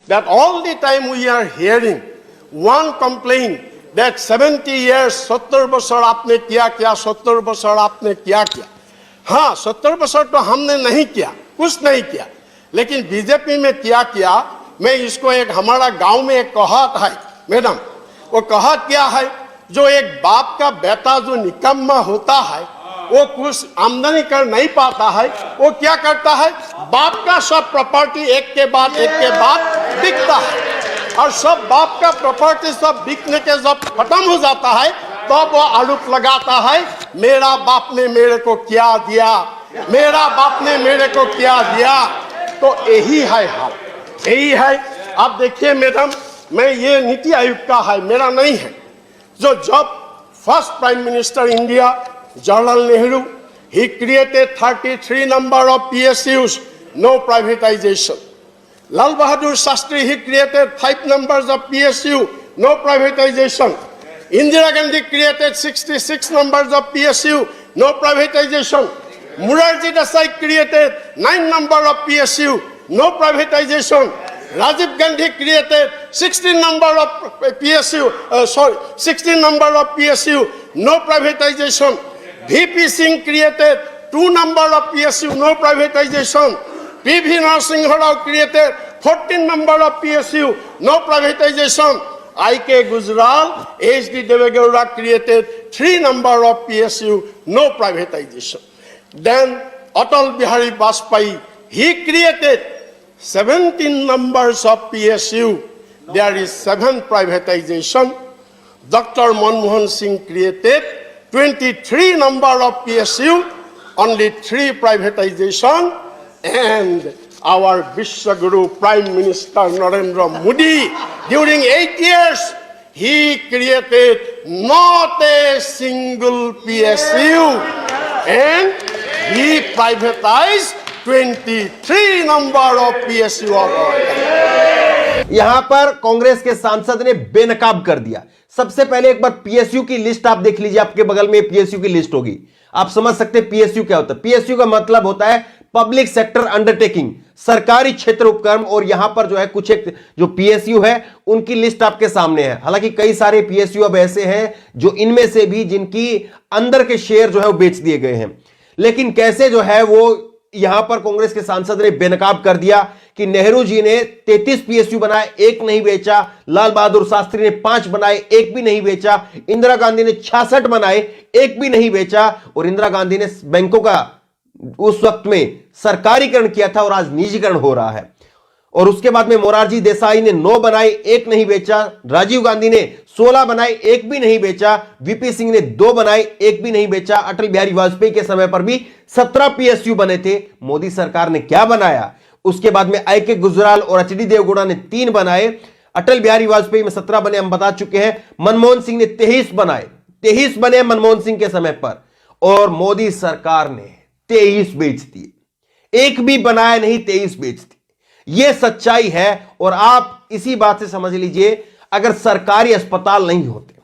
that all the time we are hearing one complaint that 70 years 70 बरस आपने किया क्या, 70 बरस आपने किया क्या। हाँ, 70 बरस तो हमने नहीं किया, कुछ नहीं किया, लेकिन बीजेपी में किया। मैं इसको एक हमारा गांव में एक कहावत है मैडम, वो कहावत क्या है, जो एक बाप का बेटा जो निकम्मा होता है वो कुछ आमदनी कर नहीं पाता है, वो क्या करता है, बाप का सब प्रॉपर्टी एक के बाद बिकता है, और सब बाप का प्रॉपर्टी सब बिकने के जब खत्म हो जाता है तो वो आरोप लगाता है मेरा बाप ने मेरे को क्या दिया, मेरा बाप ने मेरे को क्या दिया। तो यही है हाल, यही है। आप देखिए मैडम, मैं ये नीति आयोग का है, मेरा नहीं है, जो जब first prime minister India Jawaharlal Nehru, he created 33 number of PSUs, no privatization. Lal Bahadur Shastri, he created 5 numbers of PSU, no privatization. Indira Gandhi created 66 numbers of PSU, no privatization. Morarji Desai created 9 number of PSU, no privatization. Rajiv Gandhi created 16 number of PSU, 16 number of PSU, no privatization. VP Singh created 2 number of PSU, no privatization. PV Narasimha Rao created 14 number of PSU, no privatization. I.K. Gujral, H.D. Devegowda created 3 number of PSU, no privatization. Then Atal Bihari Vajpayee, he created 17 numbers of PSU. There is 7 privatization. Dr. Manmohan Singh created 23 number of PSU, only 3 privatization, and our Vishwaguru Prime Minister Narendra Modi, during 8 years, he created not a single PSU, and he privatized 23 number of PSU of our country. यहां पर कांग्रेस के सांसद ने बेनकाब कर दिया। सबसे पहले एक बार पीएसयू की लिस्ट आप देख लीजिए, आपके बगल में पीएसयू की लिस्ट होगी, आप समझ सकते हैं पीएसयू क्या होता है। पीएसयू का मतलब होता है पब्लिक सेक्टर अंडरटेकिंग, सरकारी क्षेत्र उपक्रम। और यहां पर जो है कुछ एक जो पीएसयू है उनकी लिस्ट आपके सामने है। हालांकि कई सारे पीएसयू अब ऐसे हैं जो इनमें से भी जिनकी अंदर के शेयर जो है वो बेच दिए गए हैं। लेकिन कैसे जो है वो यहां पर कांग्रेस के सांसद ने बेनकाब कर दिया कि नेहरू जी ने 33 पीएसयू बनाए, एक नहीं बेचा। लाल बहादुर शास्त्री ने 5 बनाए, एक भी नहीं बेचा। इंदिरा गांधी ने 66 बनाए, एक भी नहीं बेचा। और इंदिरा गांधी ने बैंकों का उस वक्त में सरकारीकरण किया था और आज निजीकरण हो रहा है। और उसके बाद में मोरारजी देसाई ने 9 बनाए, एक नहीं बेचा। राजीव गांधी ने 16 बनाए, एक भी नहीं बेचा। वीपी सिंह ने 2 बनाए, एक भी नहीं बेचा। अटल बिहारी वाजपेयी के समय पर भी 17 पीएसयू बने थे। मोदी सरकार ने क्या बनाया? उसके बाद में आई के गुजराल और एचडी देवगौड़ा ने 3 बनाए। अटल बिहारी वाजपेयी में 17 बने, हम बता चुके हैं। मनमोहन सिंह ने 23 बनाए, 23 बने मनमोहन सिंह के समय पर। और मोदी सरकार ने 23 बेच दिए, एक भी बनाया नहीं, 23 बेच दिए। यह सच्चाई है। और आप इसी बात से समझ लीजिए, अगर सरकारी अस्पताल नहीं होते,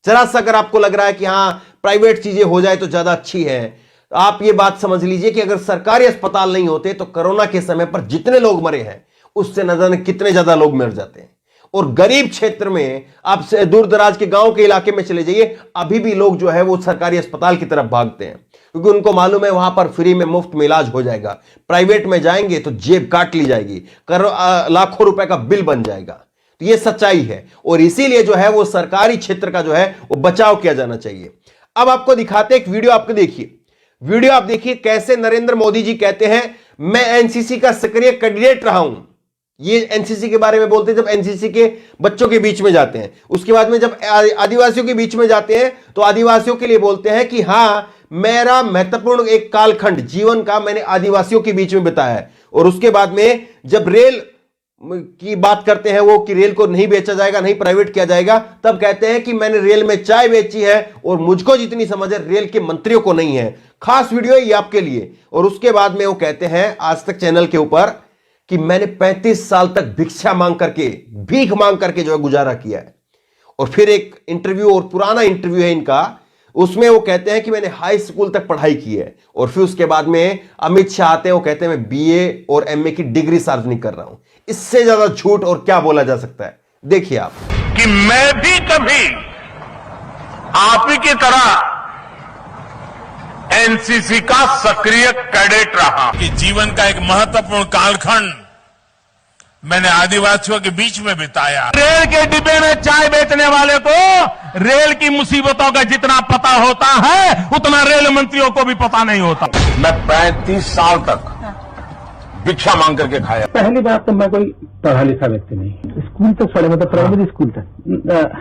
जरा सा अगर आपको लग रहा है कि हां प्राइवेट चीजें हो जाए तो ज्यादा अच्छी है, तो आप ये बात समझ लीजिए कि अगर सरकारी अस्पताल नहीं होते तो कोरोना के समय पर जितने लोग मरे हैं उससे न जाने कितने ज्यादा लोग मर जाते हैं। और गरीब क्षेत्र में आप दूर दराज के गांव के इलाके में चले जाइए, अभी भी लोग जो है वो सरकारी अस्पताल की तरफ भागते हैं, क्योंकि उनको मालूम है वहां पर फ्री में मुफ्त में इलाज हो जाएगा। प्राइवेट में जाएंगे तो जेब काट ली जाएगी, लाखों रुपए का बिल बन जाएगा। तो ये सच्चाई है। और इसीलिए जो है वो सरकारी क्षेत्र का जो है वो बचाव किया जाना चाहिए। अब आपको दिखाते एक वीडियो, आपको देखिए वीडियो, आप देखिए कैसे नरेंद्र मोदी जी कहते हैं मैं एनसीसी का सक्रिय कैंडिडेट रहा हूं। ये एनसीसी के बारे में बोलते हैं जब एनसीसी के बच्चों के बीच में जाते हैं। उसके बाद में जब आदिवासियों के बीच में जाते हैं तो आदिवासियों के लिए बोलते हैं कि हां मेरा महत्वपूर्ण एक कालखंड जीवन का मैंने आदिवासियों के बीच में बिताया है। और उसके बाद में जब रेल की बात करते हैं वो कि रेल को नहीं बेचा जाएगा, नहीं प्राइवेट किया जाएगा, तब कहते हैं कि मैंने रेल में चाय बेची है और मुझको जितनी समझ है रेल के मंत्रियों को नहीं है। खास वीडियो है ये आपके लिए। और उसके बाद में वो कहते हैं आज तक चैनल के ऊपर कि मैंने 35 साल तक भिक्षा मांग करके, भीख मांग करके जो है गुजारा किया है। और फिर एक इंटरव्यू, और पुराना इंटरव्यू है इनका, उसमें वो कहते हैं कि मैंने हाई स्कूल तक पढ़ाई की है। और फिर उसके बाद में अमित शाह आते हैं, वो कहते हैं मैं बीए और एमए की डिग्री सार्वजनिक कर रहा हूं। इससे ज्यादा झूठ और क्या बोला जा सकता है? देखिए आप। कि मैं भी कभी आप ही की तरह एनसीसी का सक्रिय कैडेट रहा कि जीवन का एक महत्वपूर्ण कालखंड मैंने आदिवासियों के बीच में बिताया। रेल के डिब्बे में चाय बेचने वाले को रेल की मुसीबतों का जितना पता होता है उतना रेल मंत्रियों को भी पता नहीं होता। मैं 35 साल तक भिक्षा मांग करके खाया। पहली बात तो मैं कोई पढ़ा लिखा व्यक्ति नहीं, स्कूल तक पढ़े, मतलब प्राइमरी स्कूल तक,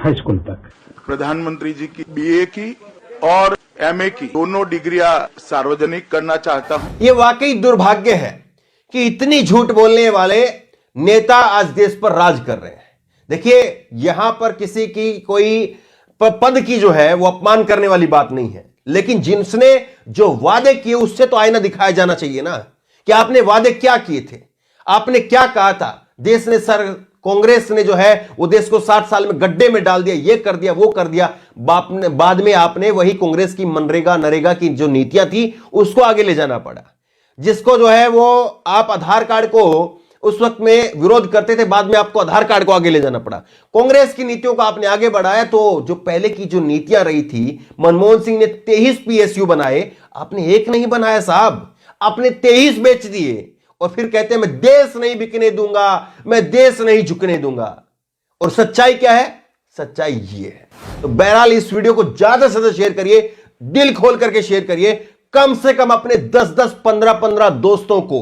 हाई स्कूल तक। प्रधानमंत्री जी की बीए की और एमए की दोनों डिग्रियां सार्वजनिक करना चाहता हूं। यह वाकई दुर्भाग्य है कि इतनी झूठ बोलने वाले नेता आज देश पर राज कर रहे हैं। देखिए, यहां पर किसी की कोई पद की जो है वो अपमान करने वाली बात नहीं है, लेकिन जिनने जो वादे किए उससे तो आईना दिखाया जाना चाहिए ना कि आपने वादे क्या किए थे, आपने क्या कहा था। देश ने कांग्रेस ने जो है वो देश को 60 साल में गड्ढे में डाल दिया, ये कर दिया, वो कर दिया। बाद में आपने वही कांग्रेस की मनरेगा नरेगा की जो नीतियां थी उसको आगे ले जाना पड़ा, जिसको जो है वो आप आधार कार्ड को उस वक्त में विरोध करते थे, बाद में आपको आधार कार्ड को आगे ले जाना पड़ा। कांग्रेस की नीतियों को आपने आगे बढ़ाया, तो जो पहले की जो नीतियां रही थी, मनमोहन सिंह ने 23 पीएसयू बनाए, आपने एक नहीं बनाया साहब, आपने 23 बेच दिए। और फिर कहते हैं मैं देश नहीं बिकने दूंगा, मैं देश नहीं झुकने दूंगा। और सच्चाई क्या है? सच्चाई ये है। तो बहरहाल इस वीडियो को ज्यादा से ज्यादा शेयर करिए, दिल खोल करके शेयर करिए। कम से कम अपने 10-10, 15-15 दोस्तों को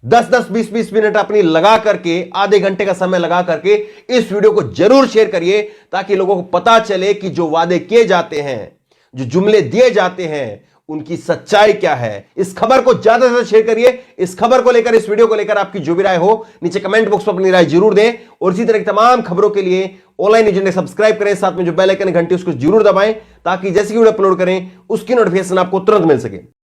10-10, 20-20 मिनट अपनी लगा करके, आधे घंटे का समय लगा करके इस वीडियो को जरूर शेयर करिए, ताकि लोगों को पता चले कि जो वादे किए जाते हैं, जो जुमले दिए जाते हैं, उनकी सच्चाई क्या है। इस खबर को ज्यादा से ज्यादा शेयर करिए। इस खबर को लेकर, इस वीडियो को लेकर आपकी जो भी राय हो नीचे कमेंट बॉक्स में अपनी राय जरूर दें। और इसी तरह की तमाम खबरों के लिए ऑनलाइन न्यूज़ सब्सक्राइब करें, साथ में जो बेल आइकन घंटी उसको जरूर दबाएं, ताकि जैसे वीडियो अपलोड करें उसकी नोटिफिकेशन आपको तुरंत मिल सके।